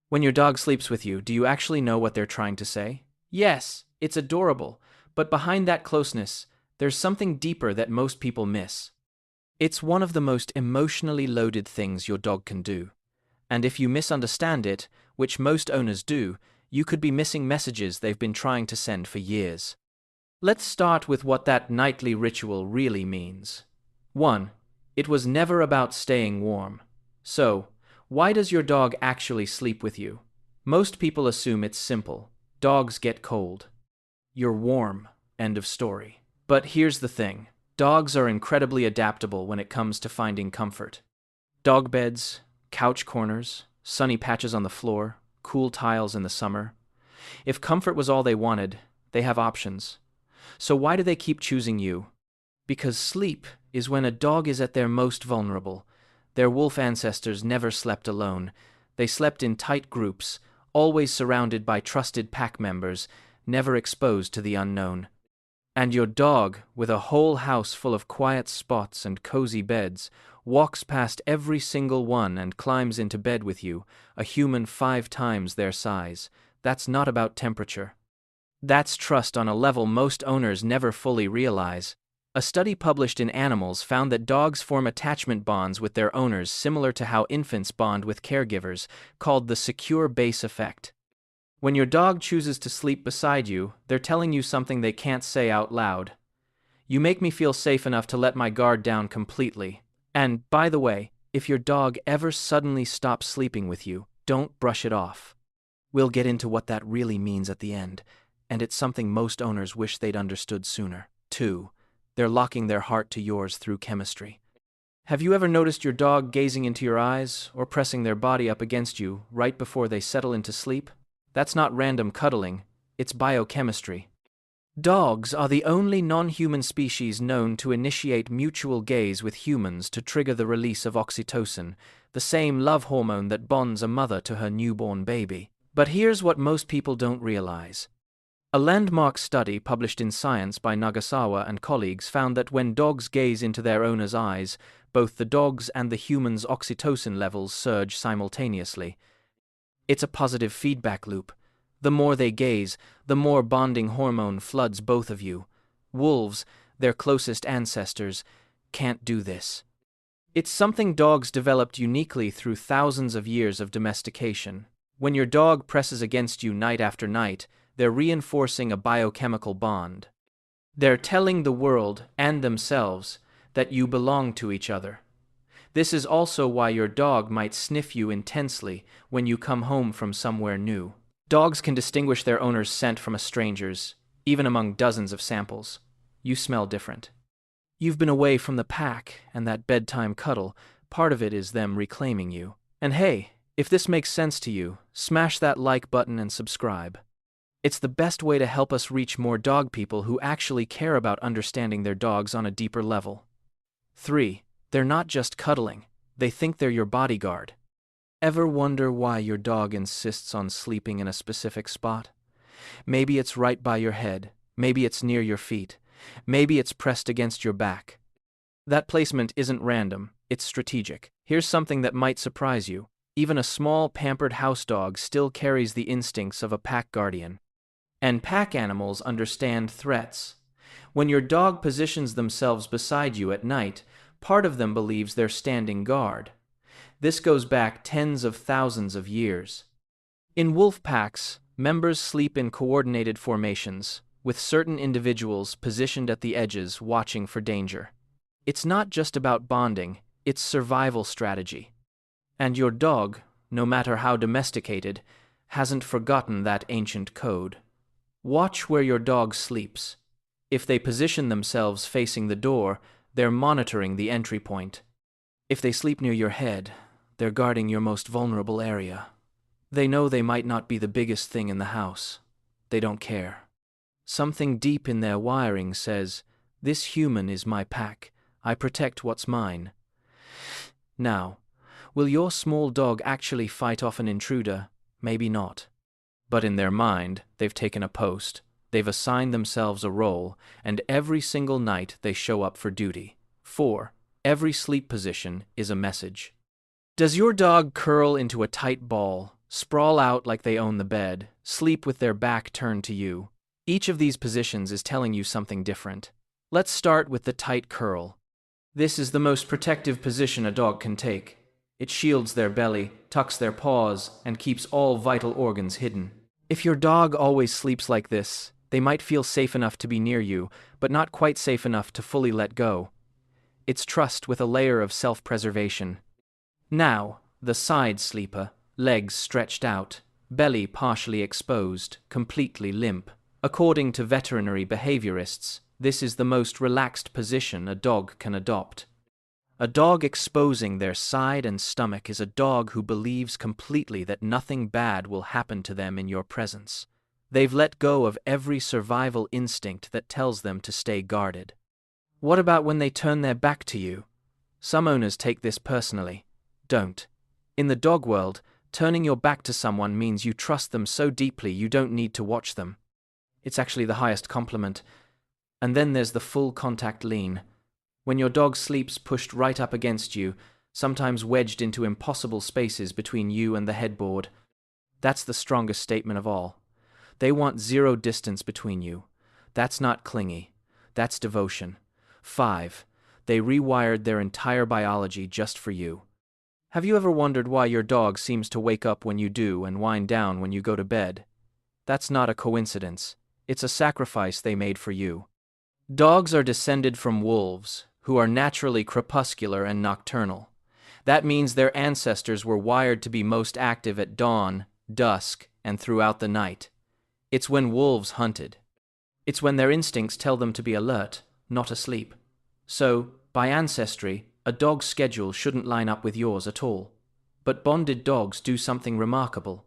When your dog sleeps with you, do you actually know what they're trying to say? Yes, it's adorable, but behind that closeness, there's something deeper that most people miss. It's one of the most emotionally loaded things your dog can do. And if you misunderstand it, which most owners do, you could be missing messages they've been trying to send for years. Let's start with what that nightly ritual really means. 1. It was never about staying warm. So, why does your dog actually sleep with you? Most people assume it's simple. Dogs get cold. You're warm. End of story. But here's the thing. Dogs are incredibly adaptable when it comes to finding comfort. Dog beds, couch corners, sunny patches on the floor, cool tiles in the summer. If comfort was all they wanted, they have options. So why do they keep choosing you? Because sleep is when a dog is at their most vulnerable. Their wolf ancestors never slept alone. They slept in tight groups, always surrounded by trusted pack members, never exposed to the unknown. And your dog, with a whole house full of quiet spots and cozy beds, walks past every single one and climbs into bed with you, a human 5 times their size. That's not about temperature. That's trust on a level most owners never fully realize. A study published in Animals found that dogs form attachment bonds with their owners similar to how infants bond with caregivers, called the secure base effect. When your dog chooses to sleep beside you, they're telling you something they can't say out loud. You make me feel safe enough to let my guard down completely. And, by the way, if your dog ever suddenly stops sleeping with you, don't brush it off. We'll get into what that really means at the end, and it's something most owners wish they'd understood sooner. 2. They're locking their heart to yours through chemistry. Have you ever noticed your dog gazing into your eyes or pressing their body up against you right before they settle into sleep? That's not random cuddling, it's biochemistry. Dogs are the only non-human species known to initiate mutual gaze with humans to trigger the release of oxytocin, the same love hormone that bonds a mother to her newborn baby. But here's what most people don't realize. A landmark study published in Science by Nagasawa and colleagues found that when dogs gaze into their owner's eyes, both the dog's and the human's oxytocin levels surge simultaneously. It's a positive feedback loop. The more they gaze, the more bonding hormone floods both of you. Wolves, their closest ancestors, can't do this. It's something dogs developed uniquely through thousands of years of domestication. When your dog presses against you night after night, they're reinforcing a biochemical bond. They're telling the world, and themselves, that you belong to each other. This is also why your dog might sniff you intensely when you come home from somewhere new. Dogs can distinguish their owner's scent from a stranger's, even among dozens of samples. You smell different. You've been away from the pack, and that bedtime cuddle, part of it is them reclaiming you. And hey, if this makes sense to you, smash that like button and subscribe. It's the best way to help us reach more dog people who actually care about understanding their dogs on a deeper level. 3. They're not just cuddling, they think they're your bodyguard. Ever wonder why your dog insists on sleeping in a specific spot? Maybe it's right by your head, maybe it's near your feet, maybe it's pressed against your back. That placement isn't random, it's strategic. Here's something that might surprise you. Even a small, pampered house dog still carries the instincts of a pack guardian. And pack animals understand threats. When your dog positions themselves beside you at night, part of them believes they're standing guard. This goes back tens of thousands of years. In wolf packs, members sleep in coordinated formations, with certain individuals positioned at the edges watching for danger. It's not just about bonding, it's survival strategy. And your dog, no matter how domesticated, hasn't forgotten that ancient code. Watch where your dog sleeps. If they position themselves facing the door, they're monitoring the entry point. If they sleep near your head, they're guarding your most vulnerable area. They know they might not be the biggest thing in the house. They don't care. Something deep in their wiring says, "This human is my pack. I protect what's mine." Now, will your small dog actually fight off an intruder? Maybe not. But in their mind, they've taken a post, they've assigned themselves a role, and every single night they show up for duty. 4. Every sleep position is a message. Does your dog curl into a tight ball, sprawl out like they own the bed, sleep with their back turned to you. Each of these positions is telling you something different. Let's start with the tight curl. This is the most protective position a dog can take. It shields their belly, tucks their paws, and keeps all vital organs hidden. If your dog always sleeps like this, they might feel safe enough to be near you, but not quite safe enough to fully let go. It's trust with a layer of self-preservation. Now, the side sleeper, legs stretched out, belly partially exposed, completely limp. According to veterinary behaviorists, this is the most relaxed position a dog can adopt. A dog exposing their side and stomach is a dog who believes completely that nothing bad will happen to them in your presence. They've let go of every survival instinct that tells them to stay guarded. What about when they turn their back to you? Some owners take this personally. Don't. In the dog world, turning your back to someone means you trust them so deeply you don't need to watch them. It's actually the highest compliment. And then there's the full contact lean. When your dog sleeps pushed right up against you, sometimes wedged into impossible spaces between you and the headboard. That's the strongest statement of all. They want zero distance between you. That's not clingy. That's devotion. 5. They rewired their entire biology just for you. Have you ever wondered why your dog seems to wake up when you do and wind down when you go to bed? That's not a coincidence. It's a sacrifice they made for you. Dogs are descended from wolves, who are naturally crepuscular and nocturnal. That means their ancestors were wired to be most active at dawn, dusk, and throughout the night. It's when wolves hunted. It's when their instincts tell them to be alert, not asleep. So, by ancestry, a dog's schedule shouldn't line up with yours at all. But bonded dogs do something remarkable.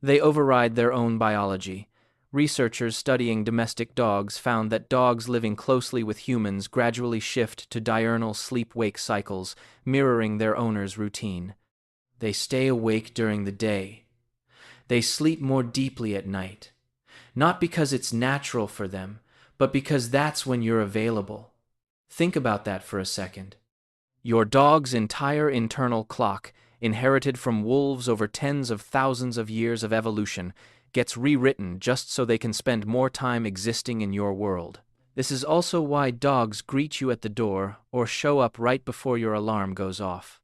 They override their own biology. Researchers studying domestic dogs found that dogs living closely with humans gradually shift to diurnal sleep-wake cycles, mirroring their owner's routine. They stay awake during the day. They sleep more deeply at night. Not because it's natural for them, but because that's when you're available. Think about that for a second. Your dog's entire internal clock, inherited from wolves over tens of thousands of years of evolution, gets rewritten just so they can spend more time existing in your world. This is also why dogs greet you at the door or show up right before your alarm goes off.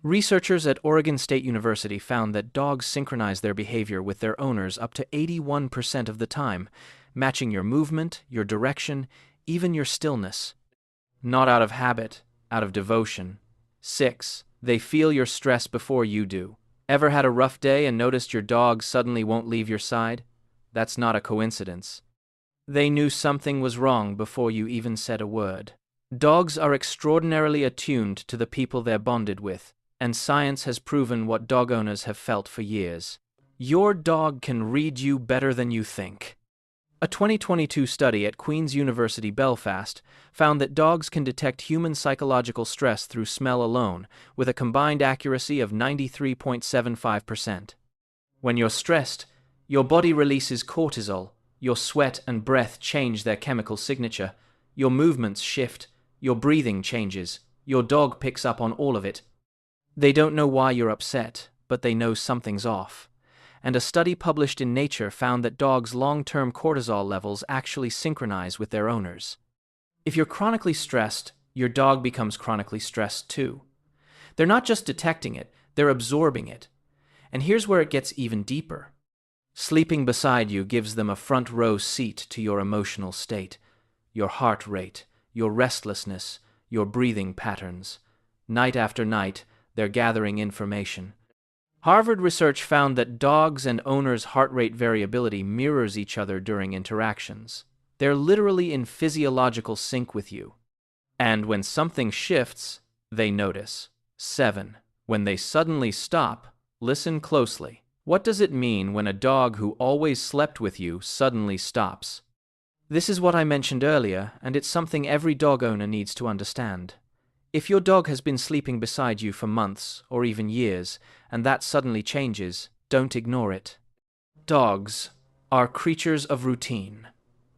Researchers at Oregon State University found that dogs synchronize their behavior with their owners up to 81% of the time, matching your movement, your direction, even your stillness. Not out of habit, out of devotion. 6. They feel your stress before you do. Ever had a rough day and noticed your dog suddenly won't leave your side? That's not a coincidence. They knew something was wrong before you even said a word. Dogs are extraordinarily attuned to the people they're bonded with, and science has proven what dog owners have felt for years. Your dog can read you better than you think. A 2022 study at Queen's University Belfast found that dogs can detect human psychological stress through smell alone, with a combined accuracy of 93.75%. When you're stressed, your body releases cortisol, your sweat and breath change their chemical signature, your movements shift, your breathing changes, your dog picks up on all of it. They don't know why you're upset, but they know something's off. And a study published in Nature found that dogs' long-term cortisol levels actually synchronize with their owners. If you're chronically stressed, your dog becomes chronically stressed too. They're not just detecting it, they're absorbing it. And here's where it gets even deeper. Sleeping beside you gives them a front-row seat to your emotional state, your heart rate, your restlessness, your breathing patterns. Night after night, they're gathering information. Harvard research found that dogs and owners' heart rate variability mirrors each other during interactions. They're literally in physiological sync with you. And when something shifts, they notice. 7. When they suddenly stop, listen closely. What does it mean when a dog who always slept with you suddenly stops? This is what I mentioned earlier, and it's something every dog owner needs to understand. If your dog has been sleeping beside you for months or even years, and that suddenly changes, don't ignore it. Dogs are creatures of routine.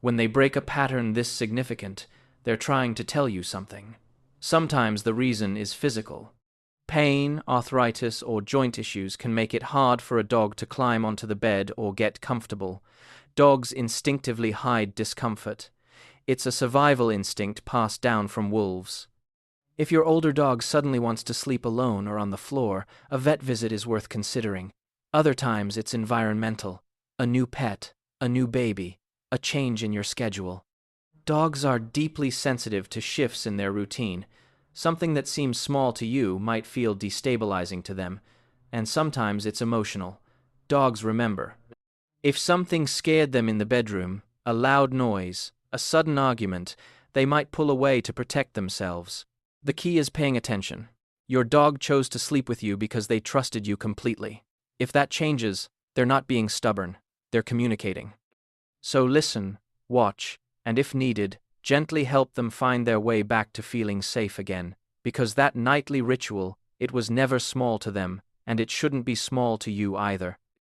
When they break a pattern this significant, they're trying to tell you something. Sometimes the reason is physical. Pain, arthritis, or joint issues can make it hard for a dog to climb onto the bed or get comfortable. Dogs instinctively hide discomfort. It's a survival instinct passed down from wolves. If your older dog suddenly wants to sleep alone or on the floor, a vet visit is worth considering. Other times it's environmental. A new pet, a new baby, a change in your schedule. Dogs are deeply sensitive to shifts in their routine. Something that seems small to you might feel destabilizing to them, and sometimes it's emotional. Dogs remember. If something scared them in the bedroom, a loud noise, a sudden argument, they might pull away to protect themselves. The key is paying attention. Your dog chose to sleep with you because they trusted you completely. If that changes, they're not being stubborn, they're communicating. So listen, watch, and if needed, gently help them find their way back to feeling safe again, because that nightly ritual, it was never small to them, and it shouldn't be small to you either.